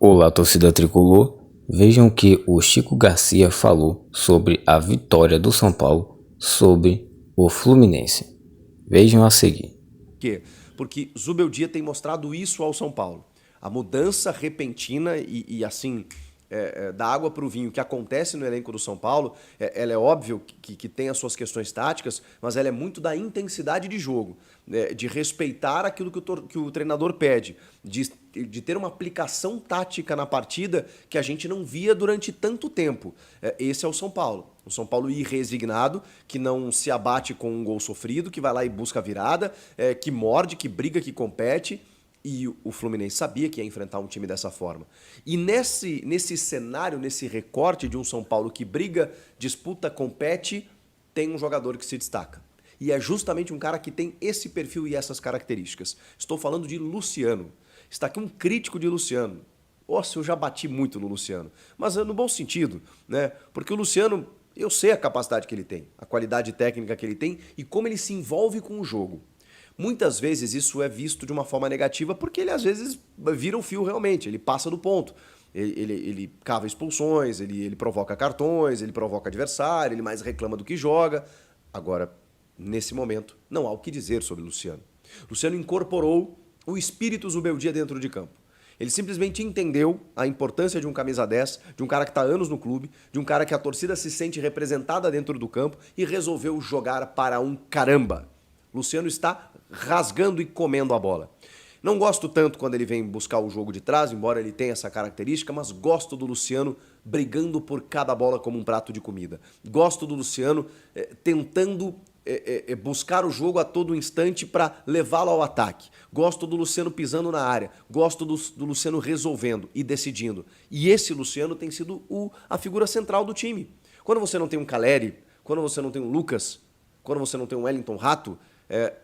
Olá, torcida tricolor. Vejam o que o Chico Garcia falou sobre a vitória do São Paulo sobre o Fluminense. Vejam a seguir. Por quê? Porque Zubeldia tem mostrado isso ao São Paulo. A mudança repentina e assim, da água para o vinho que acontece no elenco do São Paulo, ela é óbvio que tem as suas questões táticas, mas ela é muito da intensidade de jogo, de respeitar aquilo que o treinador pede, de ter uma aplicação tática na partida que a gente não via durante tanto tempo. Esse é o São Paulo. O São Paulo irresignado, que não se abate com um gol sofrido, que vai lá e busca a virada, que morde, que briga, que compete. E o Fluminense sabia que ia enfrentar um time dessa forma. E nesse cenário, nesse recorte de um São Paulo que briga, disputa, compete, tem um jogador que se destaca. E é justamente um cara que tem esse perfil e essas características. Estou falando de Luciano. Está aqui um crítico de Luciano. Nossa, eu já bati muito no Luciano. Mas no bom sentido, né? Porque o Luciano, eu sei a capacidade que ele tem, a qualidade técnica que ele tem e como ele se envolve com o jogo. Muitas vezes isso é visto de uma forma negativa porque ele às vezes vira o fio realmente, ele passa do ponto. Ele cava expulsões, ele provoca cartões, ele provoca adversário, ele mais reclama do que joga. Agora, nesse momento, não há o que dizer sobre Luciano. Luciano incorporou o espírito Zubeldia dentro de campo. Ele simplesmente entendeu a importância de um camisa 10, de um cara que está há anos no clube, de um cara que a torcida se sente representada dentro do campo e resolveu jogar para um caramba. Luciano está rasgando e comendo a bola. Não gosto tanto quando ele vem buscar o jogo de trás, embora ele tenha essa característica, mas gosto do Luciano brigando por cada bola como um prato de comida. Gosto do Luciano tentando buscar o jogo a todo instante para levá-lo ao ataque. Gosto do Luciano pisando na área. Gosto do Luciano resolvendo e decidindo. E esse Luciano tem sido a figura central do time. Quando você não tem um Caleri, quando você não tem um Lucas, quando você não tem um Wellington Rato,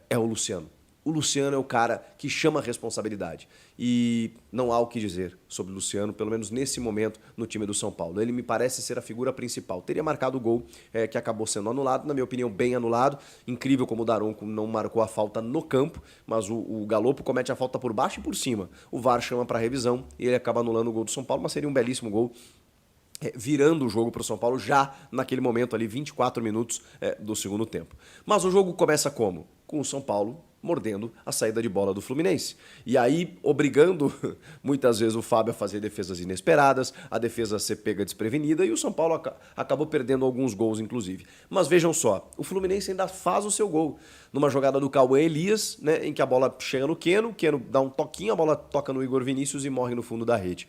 é o Luciano. O Luciano é o cara que chama a responsabilidade. E não há o que dizer sobre o Luciano, pelo menos nesse momento, no time do São Paulo. Ele me parece ser a figura principal. Teria marcado o gol que acabou sendo anulado, na minha opinião, bem anulado. Incrível como o Daronco não marcou a falta no campo, mas o Galopo comete a falta por baixo e por cima. O VAR chama para revisão e ele acaba anulando o gol do São Paulo, mas seria um belíssimo gol. Virando o jogo para o São Paulo já naquele momento ali, 24 minutos do segundo tempo. Mas o jogo começa como? Com o São Paulo mordendo a saída de bola do Fluminense. E aí, obrigando muitas vezes o Fábio a fazer defesas inesperadas, a defesa a ser pega desprevenida, e o São Paulo acabou perdendo alguns gols, inclusive. Mas vejam só, o Fluminense ainda faz o seu gol. Numa jogada do Cauã Elias, né, em que a bola chega no Keno, o Keno dá um toquinho, a bola toca no Igor Vinícius e morre no fundo da rede.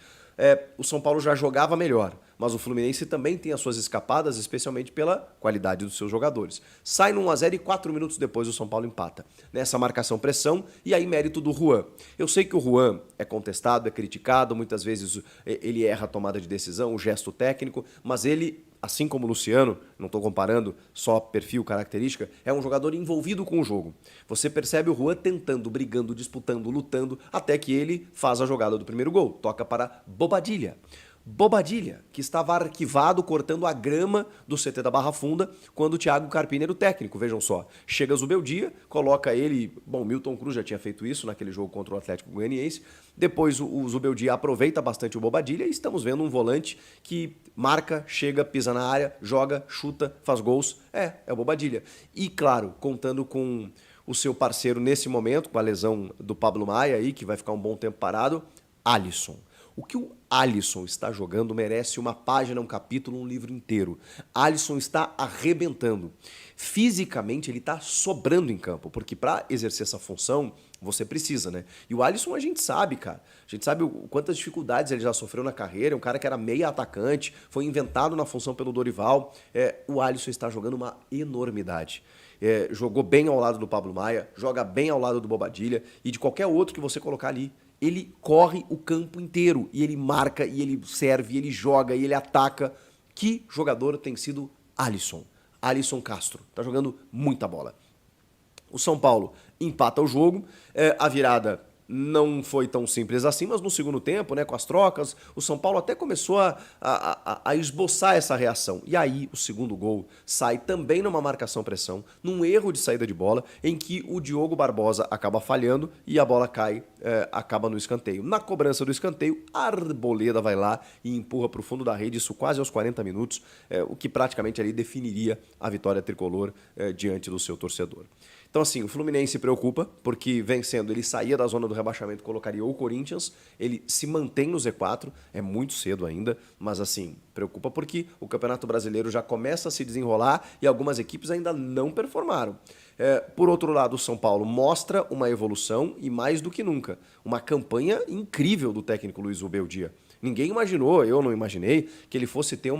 O São Paulo já jogava melhor, mas o Fluminense também tem as suas escapadas, especialmente pela qualidade dos seus jogadores. Sai no 1-0 e 4 minutos depois o São Paulo empata. Nessa marcação-pressão, e aí mérito do Juan. Eu sei que o Juan é contestado, é criticado, muitas vezes ele erra a tomada de decisão, o gesto técnico, mas ele, assim como o Luciano, não estou comparando só perfil, característica, é um jogador envolvido com o jogo. Você percebe o Juan tentando, brigando, disputando, lutando, até que ele faz a jogada do primeiro gol. Toca para Bobadilla. Bobadilla, que estava arquivado cortando a grama do CT da Barra Funda quando o Thiago Carpini era o técnico, vejam só. Chega Zubeldia, coloca ele, bom, Milton Cruz já tinha feito isso naquele jogo contra o Atlético Goianiense, depois o Zubeldia aproveita bastante o Bobadilla e estamos vendo um volante que marca, chega, pisa na área, joga, chuta, faz gols, é o Bobadilla. E claro, contando com o seu parceiro nesse momento, com a lesão do Pablo Maia aí, que vai ficar um bom tempo parado, Alisson. O que o Alisson está jogando merece uma página, um capítulo, um livro inteiro. Alisson está arrebentando. Fisicamente ele está sobrando em campo, porque para exercer essa função você precisa, né? E o Alisson a gente sabe, cara. A gente sabe quantas dificuldades ele já sofreu na carreira. É um cara que era meia atacante, foi inventado na função pelo Dorival. O Alisson está jogando uma enormidade. Jogou bem ao lado do Pablo Maia, joga bem ao lado do Bobadilla e de qualquer outro que você colocar ali. Ele corre o campo inteiro e ele marca, e ele serve, e ele joga, e ele ataca. Que jogador tem sido Alisson? Alisson Castro. Tá jogando muita bola. O São Paulo empata o jogo. A virada não foi tão simples assim, mas no segundo tempo, né, com as trocas, o São Paulo até começou a esboçar essa reação. E aí o segundo gol sai também numa marcação-pressão, num erro de saída de bola, em que o Diogo Barbosa acaba falhando e a bola cai, acaba no escanteio. Na cobrança do escanteio, a Arboleda vai lá e empurra para o fundo da rede, isso quase aos 40 minutos, o que praticamente ali definiria a vitória tricolor diante do seu torcedor. Então, assim, o Fluminense se preocupa, porque vencendo ele saía da zona do rebaixamento, colocaria o Corinthians, ele se mantém no Z4, é muito cedo ainda, mas assim, preocupa porque o Campeonato Brasileiro já começa a se desenrolar e algumas equipes ainda não performaram. Por outro lado, o São Paulo mostra uma evolução e mais do que nunca, uma campanha incrível do técnico Luiz Ubeldia. Ninguém imaginou, eu não imaginei, que ele fosse ter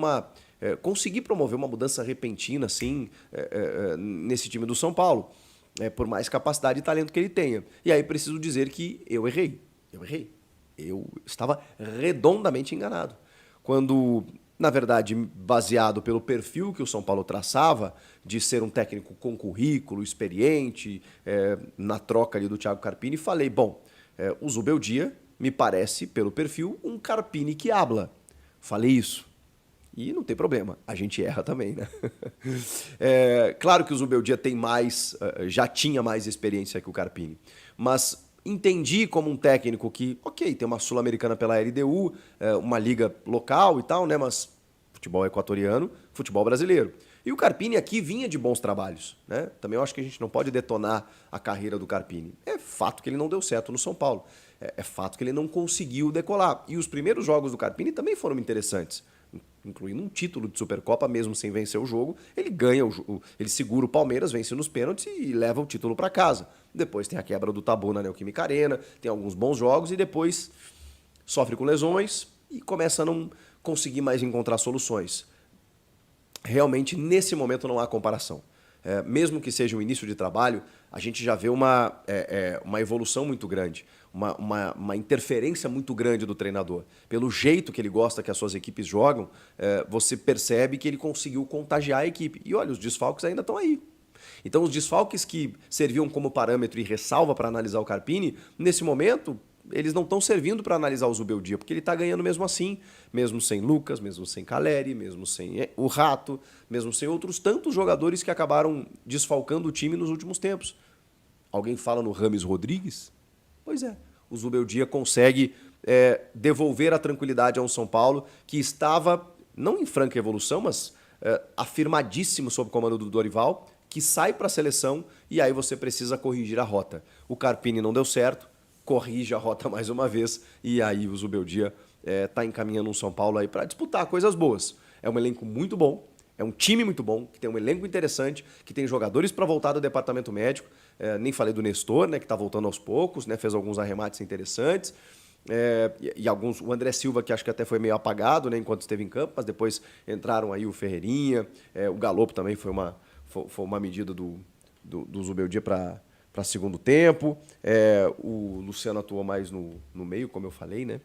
conseguir promover uma mudança repentina assim nesse time do São Paulo. Por mais capacidade e talento que ele tenha. E aí preciso dizer que eu errei. Eu estava redondamente enganado. Quando, na verdade, baseado pelo perfil que o São Paulo traçava, de ser um técnico com currículo, experiente, na troca ali do Thiago Carpini, falei, bom, o Zubeldia me parece, pelo perfil, um Carpini que habla. Falei isso. E não tem problema, a gente erra também, né? Claro que o Zubeldia já tinha mais experiência que o Carpini, mas entendi como um técnico que, ok, tem uma Sul-Americana pela LDU, uma liga local e tal, né? Mas futebol equatoriano, futebol brasileiro. E o Carpini aqui vinha de bons trabalhos, né? Também eu acho que a gente não pode detonar a carreira do Carpini. É fato que ele não deu certo no São Paulo, é fato que ele não conseguiu decolar. E os primeiros jogos do Carpini também foram interessantes, incluindo um título de Supercopa, mesmo sem vencer o jogo, ele ganha, ele segura o Palmeiras, vence nos pênaltis e leva o título para casa. Depois tem a quebra do tabu na Neoquímica Arena, tem alguns bons jogos e depois sofre com lesões e começa a não conseguir mais encontrar soluções. Realmente, nesse momento, não há comparação. Mesmo que seja o início de trabalho, a gente já vê uma evolução muito grande, uma interferência muito grande do treinador. Pelo jeito que ele gosta que as suas equipes jogam, você percebe que ele conseguiu contagiar a equipe. E olha, os desfalques ainda estão aí. Então, os desfalques que serviam como parâmetro e ressalva para analisar o Carpini, nesse momento, eles não estão servindo para analisar o Zubeldia, porque ele está ganhando mesmo assim, mesmo sem Lucas, mesmo sem Caleri, mesmo sem o Rato, mesmo sem outros tantos jogadores que acabaram desfalcando o time nos últimos tempos. Alguém fala no Rames Rodrigues? Pois é, o Zubeldia consegue devolver a tranquilidade a um São Paulo que estava, não em franca evolução, mas afirmadíssimo sob o comando do Dorival, que sai para a seleção e aí você precisa corrigir a rota. O Carpini não deu certo, corrige a rota mais uma vez e aí o Zubeldia está encaminhando um São Paulo aí para disputar coisas boas. É um elenco muito bom, é um time muito bom, que tem um elenco interessante, que tem jogadores para voltar do departamento médico. Nem falei do Nestor, né, que está voltando aos poucos, né, fez alguns arremates interessantes. E alguns, o André Silva, que acho que até foi meio apagado, né, enquanto esteve em campo, mas depois entraram aí o Ferreirinha, o Galopo também foi uma medida do Zubeldia para segundo tempo. O Luciano atuou mais no meio, como eu falei, né?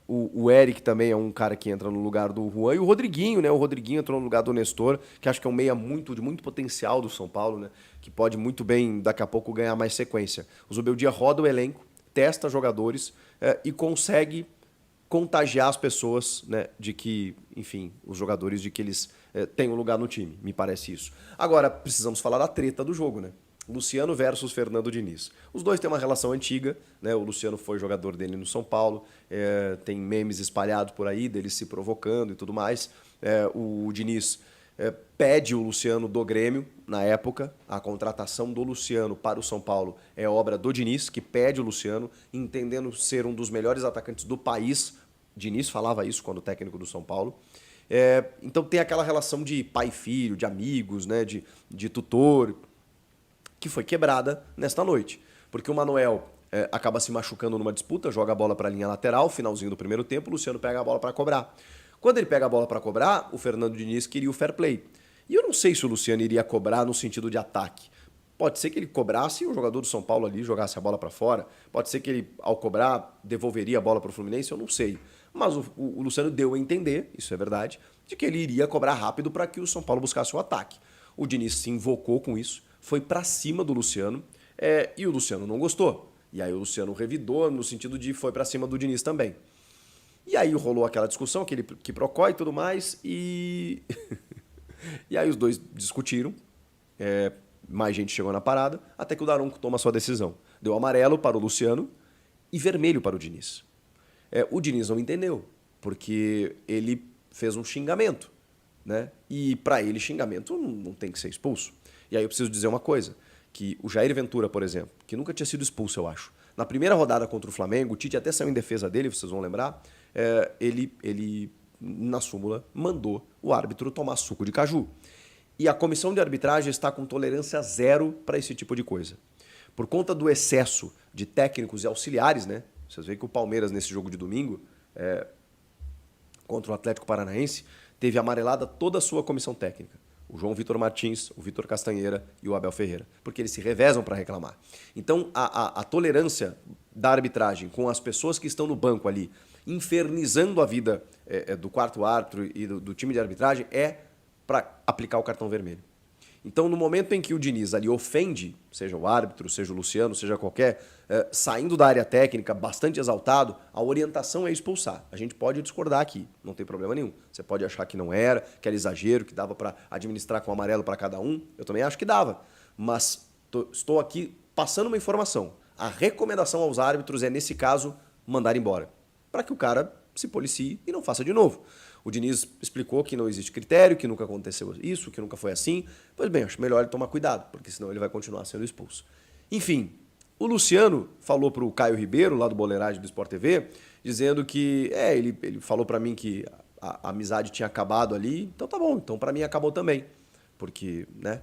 O Eric também é um cara que entra no lugar do Juan. E o Rodriguinho, né? O Rodriguinho entrou no lugar do Nestor, que acho que é um meia de muito potencial do São Paulo, né? Que pode muito bem, daqui a pouco, ganhar mais sequência. O Zubeldia roda o elenco, testa jogadores e consegue contagiar as pessoas, né? De que, enfim, os jogadores, de que eles têm um lugar no time. Me parece isso. Agora, precisamos falar da treta do jogo, né? Luciano versus Fernando Diniz. Os dois têm uma relação antiga, né? O Luciano foi jogador dele no São Paulo, tem memes espalhados por aí deles se provocando e tudo mais. O Diniz pede o Luciano do Grêmio na época. A contratação do Luciano para o São Paulo é obra do Diniz, que pede o Luciano, entendendo ser um dos melhores atacantes do país. Diniz falava isso quando técnico do São Paulo. Então tem aquela relação de pai e filho, de amigos, né? de tutor, que foi quebrada nesta noite. Porque o Manuel acaba se machucando numa disputa, joga a bola para a linha lateral, finalzinho do primeiro tempo, o Luciano pega a bola para cobrar. Quando ele pega a bola para cobrar, o Fernando Diniz queria o fair play. E eu não sei se o Luciano iria cobrar no sentido de ataque. Pode ser que ele cobrasse e o jogador do São Paulo ali jogasse a bola para fora. Pode ser que ele, ao cobrar, devolveria a bola para o Fluminense, eu não sei. Mas o Luciano deu a entender, isso é verdade, de que ele iria cobrar rápido para que o São Paulo buscasse o ataque. O Diniz se invocou com isso, foi para cima do Luciano e o Luciano não gostou. E aí o Luciano revidou no sentido de foi pra cima do Diniz também. E aí rolou aquela discussão, aquele quiprocó e tudo mais, e e aí os dois discutiram, mais gente chegou na parada, até que o Daronco toma a sua decisão. Deu amarelo para o Luciano e vermelho para o Diniz. O Diniz não entendeu, porque ele fez um xingamento, né? E para ele xingamento não tem que ser expulso. E aí eu preciso dizer uma coisa, que o Jair Ventura, por exemplo, que nunca tinha sido expulso, eu acho. Na primeira rodada contra o Flamengo, o Tite até saiu em defesa dele, vocês vão lembrar, ele na súmula, mandou o árbitro tomar suco de caju. E a comissão de arbitragem está com tolerância zero para esse tipo de coisa. Por conta do excesso de técnicos e auxiliares, né? Vocês veem que o Palmeiras, nesse jogo de domingo, contra o Atlético Paranaense, teve amarelada toda a sua comissão técnica. O João Vitor Martins, o Vitor Castanheira e o Abel Ferreira. Porque eles se revezam para reclamar. Então, a tolerância da arbitragem com as pessoas que estão no banco ali, infernizando a vida do quarto árbitro e do time de arbitragem, é para aplicar o cartão vermelho. Então, no momento em que o Diniz ali ofende, seja o árbitro, seja o Luciano, seja qualquer, saindo da área técnica, bastante exaltado, a orientação é expulsar. A gente pode discordar aqui, não tem problema nenhum. Você pode achar que não era, que era exagero, que dava para administrar com amarelo para cada um. Eu também acho que dava. Mas estou aqui passando uma informação. A recomendação aos árbitros é, nesse caso, mandar embora. Para que o cara se policie e não faça de novo. O Diniz explicou que não existe critério, que nunca aconteceu isso, que nunca foi assim. Pois bem, acho melhor ele tomar cuidado, porque senão ele vai continuar sendo expulso. Enfim, o Luciano falou para o Caio Ribeiro, lá do Boleiragem do Sport TV, dizendo que, ele falou para mim que a amizade tinha acabado ali, então tá bom, então para mim acabou também. Porque, né,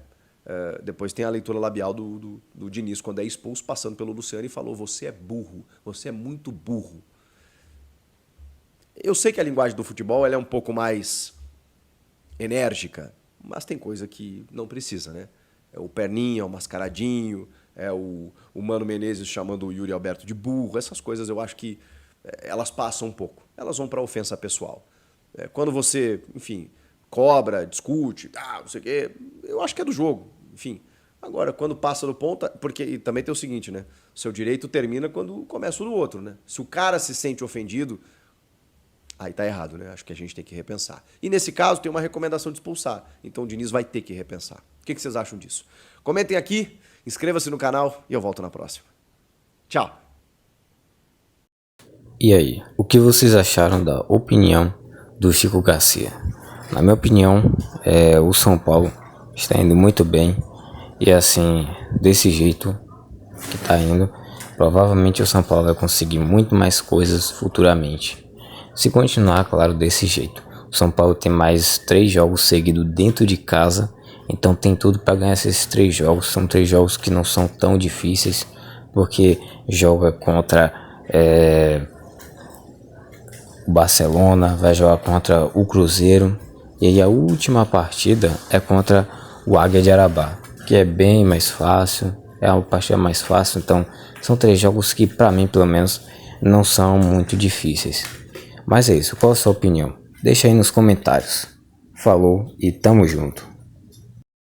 depois tem a leitura labial do Diniz, quando é expulso, passando pelo Luciano e falou, você é burro, você é muito burro. Eu sei que a linguagem do futebol ela é um pouco mais enérgica, mas tem coisa que não precisa, né? É o Perninha, o Mascaradinho, o Mano Menezes chamando o Yuri Alberto de burro, essas coisas eu acho que elas passam um pouco, elas vão para ofensa pessoal. Quando você, enfim, cobra, discute, não sei o quê, eu acho que é do jogo, enfim. Agora, quando passa do ponto, porque também tem o seguinte, né? Seu direito termina quando começa o do outro, né? Se o cara se sente ofendido, aí tá errado, né? Acho que a gente tem que repensar. E nesse caso tem uma recomendação de expulsar. Então o Diniz vai ter que repensar. O que vocês acham disso? Comentem aqui, inscreva-se no canal e eu volto na próxima. Tchau! E aí, o que vocês acharam da opinião do Chico Garcia? Na minha opinião, o São Paulo está indo muito bem. E assim, desse jeito que está indo, provavelmente o São Paulo vai conseguir muito mais coisas futuramente. Se continuar, claro, desse jeito. O São Paulo tem mais 3 jogos seguidos dentro de casa, então tem tudo para ganhar esses 3 jogos. São 3 jogos que não são tão difíceis, porque joga contra o Barcelona, vai jogar contra o Cruzeiro, e aí a última partida é contra o Águia de Arabá, que é bem mais fácil, é uma partida mais fácil. Então são 3 jogos que para mim pelo menos não são muito difíceis. Mas é isso, qual a sua opinião? Deixa aí nos comentários. Falou e tamo junto.